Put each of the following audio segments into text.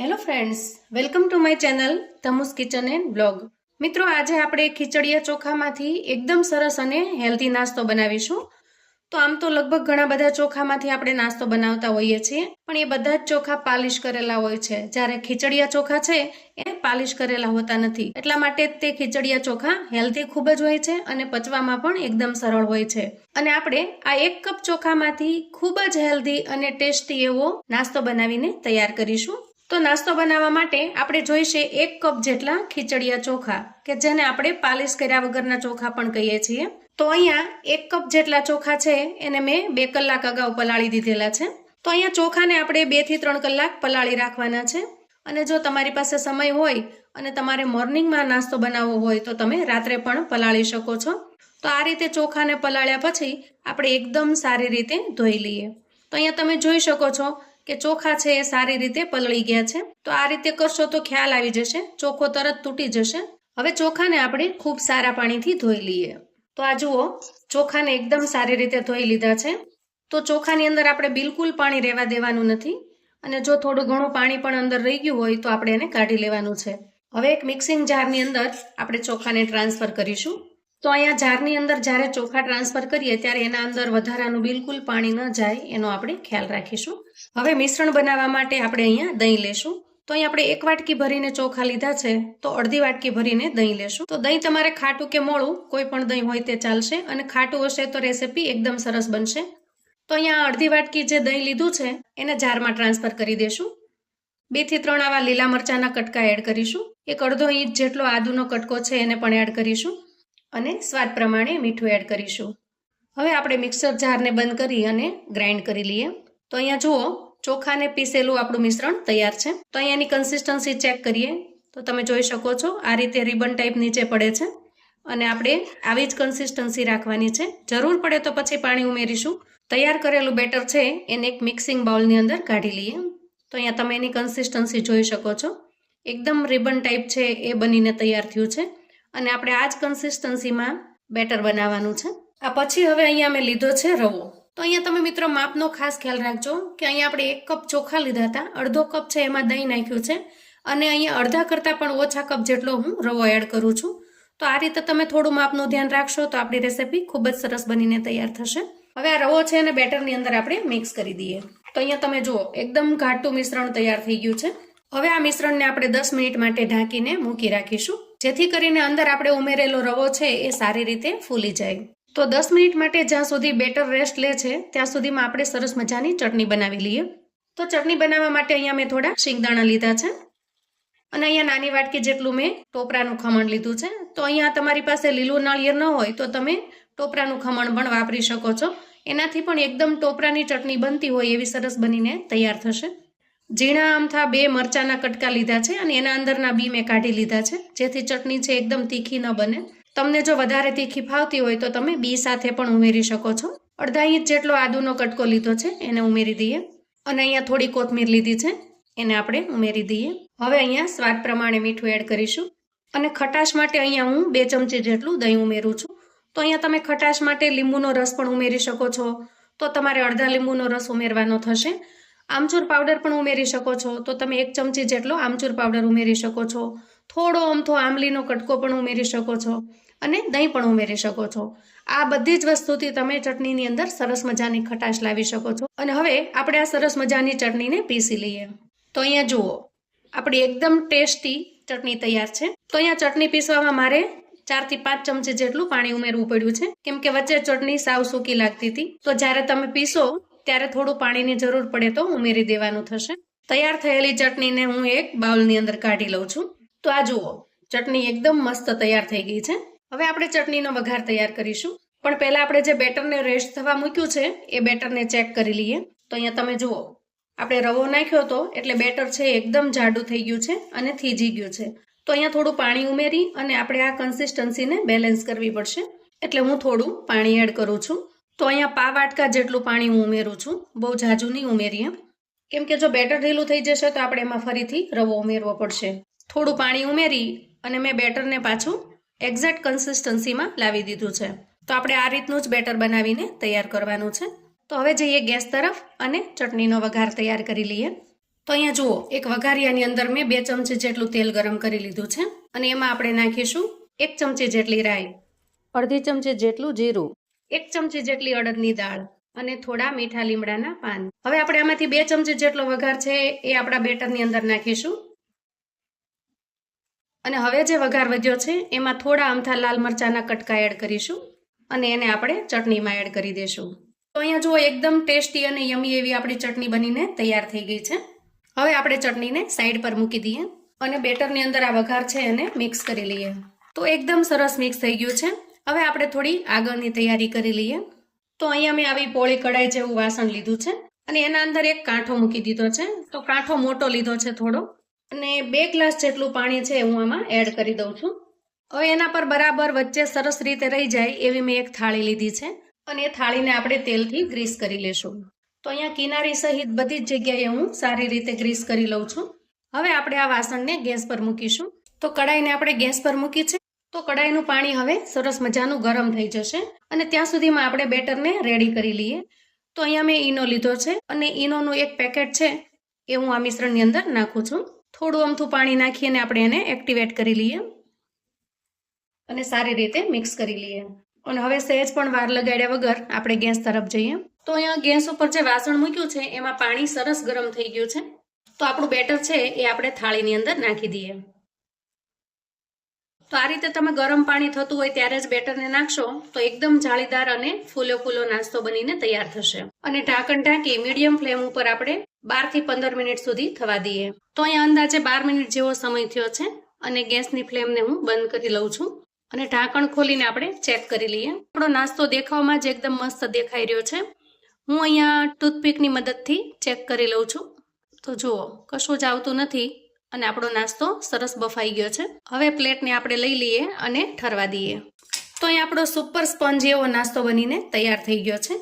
Hello friends, welcome to my channel Tamu's kitchen and blog. મિત્રો, આજે આપણે ખીચડીયા ચોખામાંથી એકદમ સરસ અને હેલ્ધી નાસ્તો બનાવીશું. તો આમ તો લગભગ ઘણા બધા ચોખામાંથી આપણે નાસ્તો બનાવતા હોઈએ છીએ, પણ એ બધા જ ચોખા પાલિશ કરેલા હોય છે, જ્યારે ખીચડીયા ચોખા છે એ પાલિશ કરેલા હોતા નથી. એટલા માટે તે ખીચડીયા ચોખા હેલ્ધી ખૂબ જ હોય છે અને પચવામાં પણ એકદમ સરળ હોય છે. અને આપણે આ 1 કપ ચોખામાંથી ખૂબ જ હેલ્ધી અને ટેસ્ટી એવો નાસ્તો બનાવીને તૈયાર કરીશું. તો નાસ્તો બનાવવા માટે આપણે જોઈશે 1 કપ જેટલા ખીચડીયા ચોખા, કે જેને આપણે પાલિશ કર્યા વગરના ચોખા પણ કહીએ છીએ. તો અહીંયા 1 કપ જેટલા ચોખા છે એને મેં 2 કલાક અગાઉ પલાળી દીધેલા છે. તો અહીંયા ચોખાને આપણે 2 થી 3 કલાક પલાળી રાખવાના છે. અને જો તમારી પાસે સમય હોય અને તમારે મોર્નિંગમાં નાસ્તો બનાવવો હોય તો તમે રાત્રે પણ પલાળી શકો છો. તો આ રીતે ચોખાને પલાળ્યા પછી આપણે એકદમ સારી રીતે ધોઈ લઈએ. તો અહીંયા તમે જોઈ શકો છો કે ચોખા છે એ સારી રીતે પલળી ગયા છે. તો આ રીતે કરશો તો ખ્યાલ આવી જશે, ચોખો તરત તૂટી જશે. હવે ચોખાને આપણે ખૂબ સારા પાણીથી ધોઈ લઈએ. તો આ જુઓ, ચોખાને એકદમ સારી રીતે ધોઈ લીધા છે. તો ચોખાની અંદર આપણે બિલકુલ પાણી રહેવા દેવાનું નથી, અને જો થોડું ઘણું પાણી પણ અંદર રહી ગયું હોય તો આપણે એને કાઢી લેવાનું છે. હવે એક મિક્સિંગ જારની અંદર આપણે ચોખાને ટ્રાન્સફર કરીશું. તો અહીંયા જારની અંદર જ્યારે ચોખા ટ્રાન્સફર કરીએ ત્યારે એના અંદર વધારાનું બિલકુલ પાણી ન જાય એનો આપણે ખ્યાલ રાખીશું. હવે મિશ્રણ બનાવવા માટે આપણે અહીંયા દહીં લેશું. તો અહીં આપણે 1 વાટકી ભરીને ચોખા લીધા છે, તો અડધી વાટકી ભરીને દહીં લેશું. તો દહીં તમારે ખાટું કે મોળું કોઈ પણ દહીં હોય તે ચાલશે, અને ખાટું હશે તો રેસીપી એકદમ સરસ બનશે. તો અહીંયા અડધી વાટકી જે દહીં લીધું છે એને જારમાં ટ્રાન્સફર કરી દેશું. 2 થી 3 આવા લીલા મરચાના કટકા એડ કરીશું. 1 અડધો ઇંચ જેટલો આદુનો કટકો છે એને પણ એડ કરીશું, અને સ્વાદ પ્રમાણે મીઠું એડ કરીશું. હવે આપણે મિક્સર જારને બંધ કરી અને ગ્રાઇન્ડ કરી લઈએ. તો અહીંયા જુઓ, ચોખાને પીસેલું આપણું મિશ્રણ તૈયાર છે. તો અહીંયાની કન્સિસ્ટન્સી ચેક કરીએ તો તમે જોઈ શકો છો આ રીતે રિબન ટાઈપ નીચે પડે છે, અને આપણે આવી જ કન્સિસ્ટન્સી રાખવાની છે. જરૂર પડે તો પછી પાણી ઉમેરીશું. તૈયાર કરેલું બેટર છે એને એક મિક્સિંગ બાઉલની અંદર કાઢી લઈએ. તો અહીંયા તમે એની કન્સિસ્ટન્સી જોઈ શકો છો, એકદમ રિબન ટાઈપ છે એ બનીને તૈયાર થયું છે. અને આપણે આ જ કન્સિસ્ટન્સીમાં બેટર બનાવવાનું છે. આ પછી હવે અહીંયા મેં લીધો છે રવો. તો અહીંયા તમે મિત્રો માપનો ખાસ ખ્યાલ રાખજો કે અહીંયા આપણે 1 કપ ચોખા લીધા હતા, અડધો કપ છે એમાં દહીં નાખ્યું છે, અને અહીંયા અડધા કરતાં પણ ઓછા કપ જેટલો હું રવો એડ કરું છું. તો આ રીતે તમે થોડું માપનું ધ્યાન રાખશો તો આપણી રેસીપી ખૂબ જ સરસ બનીને તૈયાર થશે. હવે આ રવો છે અને બેટરની અંદર આપણે મિક્સ કરી દઈએ. તો અહીંયા તમે જુઓ, એકદમ ઘાટું મિશ્રણ તૈયાર થઈ ગયું છે. હવે આ મિશ્રણને આપણે 10 મિનિટ માટે ઢાંકીને મૂકી રાખીશું, જેથી કરીને અંદર આપણે ઉમેરેલો રવો છે એ સારી રીતે ફૂલી જાય. તો 10 મિનિટ માટે જ્યાં સુધી બેટર રેસ્ટ લે છે ત્યાં સુધીમાં આપણે સરસ મજાની ચટણી બનાવી લઈએ. તો ચટણી બનાવવા માટે અહીંયા મેં થોડા શિંગદાણા લીધા છે, અને અહીંયા નાની વાટકી જેટલું મેં ટોપરાનું ખમણ લીધું છે. તો અહીંયા તમારી પાસે લીલું નાળિયેર ન હોય તો તમે ટોપરાનું ખમણ પણ વાપરી શકો છો. એનાથી પણ એકદમ ટોપરાની ચટણી બનતી હોય એવી સરસ બનીને તૈયાર થશે. ઝીણા આમથા 2 મરચાના કટકા લીધા છે, અને એના અંદરના બી મેં કાઢી લીધા છે, જેથી ચટણી છે એકદમ તીખી ન બને. તમને જો વધારે તીખી ફાવતી હોય તો તમે બી સાથે પણ ઉમેરી શકો છો. અડધા ઇંચ જેટલો આદુનો કટકો લીધો છે એને ઉમેરી દઈએ, અને અહીંયા થોડી કોથમીર લીધી છે એને આપણે ઉમેરી દઈએ. હવે અહીંયા સ્વાદ પ્રમાણે મીઠું એડ કરીશું, અને ખટાશ માટે અહીંયા હું 2 ચમચી જેટલું દહીં ઉમેરું છું. તો અહીંયા તમે ખટાશ માટે લીંબુનો રસ પણ ઉમેરી શકો છો, તો તમારે અડધા લીંબુનો રસ ઉમેરવાનો થશે. આમચૂર પાવડર પણ ઉમેરી શકો છો, તો તમે 1 ચમચી જેટલો આમચૂર પાવડર ઉમેરી શકો છો. થોડો અમથો આંબલીનો કટકો પણ ઉમેરી શકો છો, અને દહીં પણ ઉમેરી શકો છો. આ બધી જ વસ્તુથી તમે ચટણીની અંદર સરસ મજાની ખટાશ લાવી શકો છો. અને હવે આપણે આ સરસ મજાની ચટણીને પીસી લઈએ. તો અહીંયા જુઓ, આપણી એકદમ ટેસ્ટી ચટણી તૈયાર છે. તો અહીંયા ચટણી પીસવામાં મારે 4 થી 5 ચમચી જેટલું પાણી ઉમેરવું પડ્યું છે, કેમ કે વચ્ચે ચટણી સાવ સૂકી લાગતી હતી. તો જ્યારે તમે પીસો ત્યારે થોડું પાણીની જરૂર પડે તો ઉમેરી દેવાનું થશે. તૈયાર થયેલી ચટણીને હું એક બાઉલની અંદર કાઢી લઉં છું. તો આ જુઓ, ચટણી એકદમ મસ્ત તૈયાર થઈ ગઈ છે. હવે આપણે ચટણીનો વઘાર તૈયાર કરીશું, પણ પહેલા આપણે જે બેટરને રેસ્ટ થવા મૂક્યું છે એ બેટરને ચેક કરી લઈએ. તો અહીંયા તમે જુઓ, આપણે રવો નાખ્યો હતો એટલે બેટર છે એકદમ જાડું થઈ ગયું છે અને થીજી ગયું છે. તો અહીંયા થોડું પાણી ઉમેરી અને આપણે આ કન્સિસ્ટન્સીને બેલેન્સ કરવી પડશે, એટલે હું થોડું પાણી એડ કરું છું. તો અહીંયા પા વાટકા જેટલું પાણી હું ઉમેરું છું, બહુ ઝાઝું નહીં ઉમેરીએ, કેમ કે જો બેટર ઢીલું થઈ જશે તો આપણે એમાં ફરીથી રવો ઉમેરવો પડશે. થોડું પાણી ઉમેરી અને મેં બેટરને પાછું એક્ઝેક્ટ કન્સિસ્ટન્સીમાં લાવી દીધું છે. તો આપણે આ રીતનું જ બેટર બનાવીને તૈયાર કરવાનું છે. તો હવે જઈએ ગેસ તરફ અને ચટણીનો વઘાર તૈયાર કરી લઈએ. તો અહીંયા જુઓ, એક વઘારિયાની અંદર મેં 2 ચમચી જેટલું તેલ ગરમ કરી લીધું છે અને એમાં આપણે નાખીશું 1 ચમચી જેટલી રાઈ, અડધી ચમચી જેટલું જીરું, 1 ચમચી જેટલી અડદની દાળ અને થોડા મીઠા લીમડાના પાન. હવે આપણે આમાંથી 2 ચમચી જેટલો વઘાર છે એ આપણા બેટરની અંદર નાખીશું. અને હવે જે વઘાર વધ્યો છે એમાં થોડા અમથા લાલ મરચાના કટકા એડ કરીશું અને એને આપણે ચટણીમાં એડ કરી દઈશું. તો અહીંયા જુઓ, એકદમ ટેસ્ટી અને યમી એવી આપણી ચટણી બનીને તૈયાર થઈ ગઈ છે. હવે આપણે ચટણીને સાઈડ પર મૂકી દઈએ અને બેટરની અંદર આ વઘાર છે એને મિક્સ કરી લઈએ. તો એકદમ સરસ મિક્સ થઈ ગયું છે. હવે આપણે થોડી આગળની તૈયારી કરી લઈએ. તો અહીંયા મેં આવી પોળી કડાઈ જેવું વાસણ લીધું છે અને એના અંદર એક કાંઠો મૂકી દીધો છે. તો કાંઠો મોટો લીધો છે થોડો, અને 2 ગ્લાસ જેટલું પાણી છે હું આમાં એડ કરી દઉં છું. હવે એના પર બરાબર વચ્ચે સરસ રીતે રહી જાય એવી મેં એક થાળી લીધી છે અને એ થાળીને આપણે તેલથી ગ્રીસ કરી લેશું. તો અહીંયા કિનારી સહિત બધી જ જગ્યાએ હું સારી રીતે ગ્રીસ કરી લઉં છું. હવે આપણે આ વાસણને ગેસ પર મૂકીશું. તો કડાઈને આપણે ગેસ પર મૂકી છે. તો કડાઈનું પાણી હવે સરસ મજાનું ગરમ થઈ જશે અને ત્યાં સુધીમાં આપણે બેટરને રેડી કરી લઈએ. તો અહીંયા મેં ઈનો લીધો છે અને ઈનોનું એક પેકેટ છે એ હું આ મિશ્રણની અંદર નાખું છું. થોડું અમથું પાણી નાખીને આપણે એને એક્ટિવેટ કરી લઈએ અને સારી રીતે મિક્સ કરી લઈએ. અને હવે સહેજ પણ વાર લગાડ્યા વગર આપણે ગેસ તરફ જઈએ. તો અહીંયા ગેસ ઉપર જે વાસણ મૂક્યું છે એમાં પાણી સરસ ગરમ થઈ ગયું છે. તો આપણું બેટર છે એ આપણે થાળીની અંદર નાખી દઈએ. તો આ રીતે તમે ગરમ પાણી થતું હોય ત્યારે જ બેટરને નાખશો તો એકદમ જાળીદાર અને ફૂલો ફૂલો નાસ્તો બનીને તૈયાર થશે. અને ઢાંકણ ઢાંકી મીડિયમ ફ્લેમ ઉપર આપણે 12 થી 15 મિનિટ સુધી થવા દઈએ. તો અહીંયા અંદાજે 12 મિનિટ જેવો સમય થયો છે અને ગેસની ફ્લેમને હું બંધ કરી લઉં છું અને ઢાંકણ ખોલીને આપણે ચેક કરી લઈએ. આપણો નાસ્તો દેખાવમાં જ એકદમ મસ્ત દેખાઈ રહ્યો છે. હું અહીંયા ટૂથપીકની મદદથી ચેક કરી લઉં છું. તો જુઓ, કશું જ આવતું નથી અને આપણો નાસ્તો સરસ બફાઈ ગયો છે. હવે પ્લેટને આપણે લઈ લઈએ અને ઠરવા દઈએ. તો અહીં આપણો સુપર સ્પંજ એવો નાસ્તો બનીને તૈયાર થઈ ગયો છે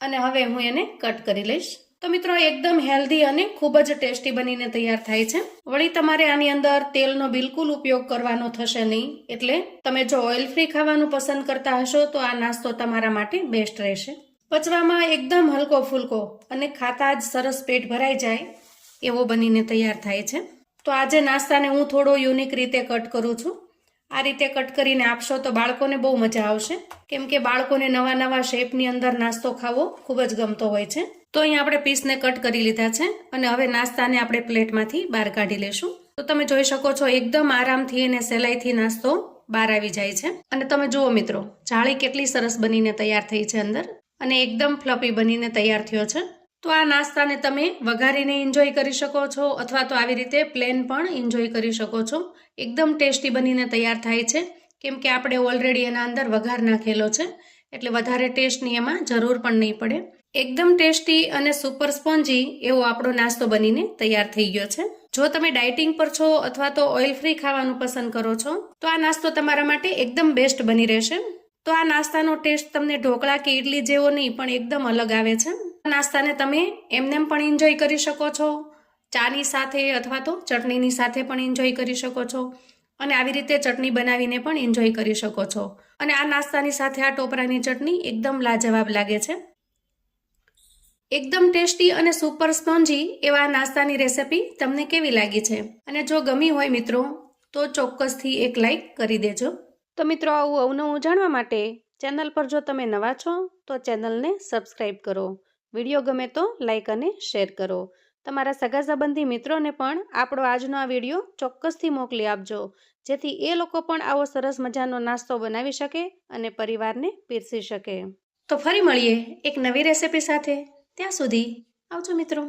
અને હવે હું એને કટ કરી લઈશ. તો મિત્રો, એકદમ હેલ્ધી અને ખૂબ જ ટેસ્ટી બનીને તૈયાર થાય છે. વળી તમારે આની અંદર તેલનો બિલકુલ ઉપયોગ કરવાનો થશે નહીં. એટલે તમે જો ઓઇલ ફ્રી ખાવાનું પસંદ કરતા હશો તો આ નાસ્તો તમારા માટે બેસ્ટ રહેશે. પચવામાં એકદમ હલકો ફૂલકો અને ખાતા જ સરસ પેટ ભરાઈ જાય એવો બનીને તૈયાર થાય છે. તો આજે નાસ્તાને હું થોડો યુનિક રીતે કટ કરું છું. આ રીતે કટ કરીને આપશો તો બાળકોને બહુ મજા આવશે, કેમ કે બાળકોને નવા નવા શેપની અંદર નાસ્તો ખાવો ખૂબ જ ગમતો હોય છે. તો અહીંયા આપણે પીસને કટ કરી લીધા છે અને હવે નાસ્તાને આપણે પ્લેટમાંથી બહાર કાઢી લેશું. તો તમે જોઈ શકો છો, એકદમ આરામથી અને સહેલાઈથી નાસ્તો બહાર આવી જાય છે. અને તમે જુઓ મિત્રો, જાળી કેટલી સરસ બનીને તૈયાર થઈ છે અંદર અને એકદમ ફ્લફી બનીને તૈયાર થયો છે. તો આ નાસ્તાને તમે વઘારીને એન્જોય કરી શકો છો અથવા તો આવી રીતે પ્લેન પણ એન્જોય કરી શકો છો. એકદમ ટેસ્ટી બનીને તૈયાર થાય છે, કેમ કે આપણે ઓલરેડી એના અંદર વઘાર નાખેલો છે એટલે વધારે ટેસ્ટની એમાં જરૂર પણ નહીં પડે. એકદમ ટેસ્ટી અને સુપર સ્પોન્જી એવો આપણો નાસ્તો બનીને તૈયાર થઈ ગયો છે. જો તમે ડાયટિંગ પર છો અથવા તો ઓઇલ ફ્રી ખાવાનું પસંદ કરો છો તો આ નાસ્તો તમારા માટે એકદમ બેસ્ટ બની રહેશે. તો આ નાસ્તાનો ટેસ્ટ તમને ઢોકળા કે ઇડલી જેવો નહીં પણ એકદમ અલગ આવે છે. આ નાસ્તાને તમે એમનેમ પણ એન્જોય કરી શકો છો, ચાની સાથે અથવા તો ચટણીની સાથે પણ એન્જોય કરી શકો છો અને આવી રીતે ચટણી બનાવીને પણ એન્જોય કરી શકો છો. અને આ નાસ્તાની સાથે આ ટોપરાની ચટણી એકદમ લાજવાબ લાગે છે. એકદમ ટેસ્ટી અને સુપર સ્પોન્જી એવા નાસ્તાની રેસિપી તમને કેવી લાગી છે? અને જો ગમી હોય મિત્રો તો ચોક્કસથી એક લાઈક કરી દેજો. તો મિત્રો, આવું અવનવું જાણવા માટે ચેનલ પર જો તમે નવા છો તો ચેનલને સબસ્ક્રાઈબ કરો. વિડીયો ગમે તો લાઈક અને શેર કરો. તમારા સગા સંબંધી મિત્રોને પણ આપણો આજનો આ વિડીયો ચોક્કસથી મોકલી આપજો, જેથી એ લોકો પણ આવો સરસ મજાનો નાસ્તો બનાવી શકે અને પરિવારને પીરસી શકે. તો ફરી મળીએ એક નવી રેસિપી સાથે. ત્યાં સુધી આવજો મિત્રો.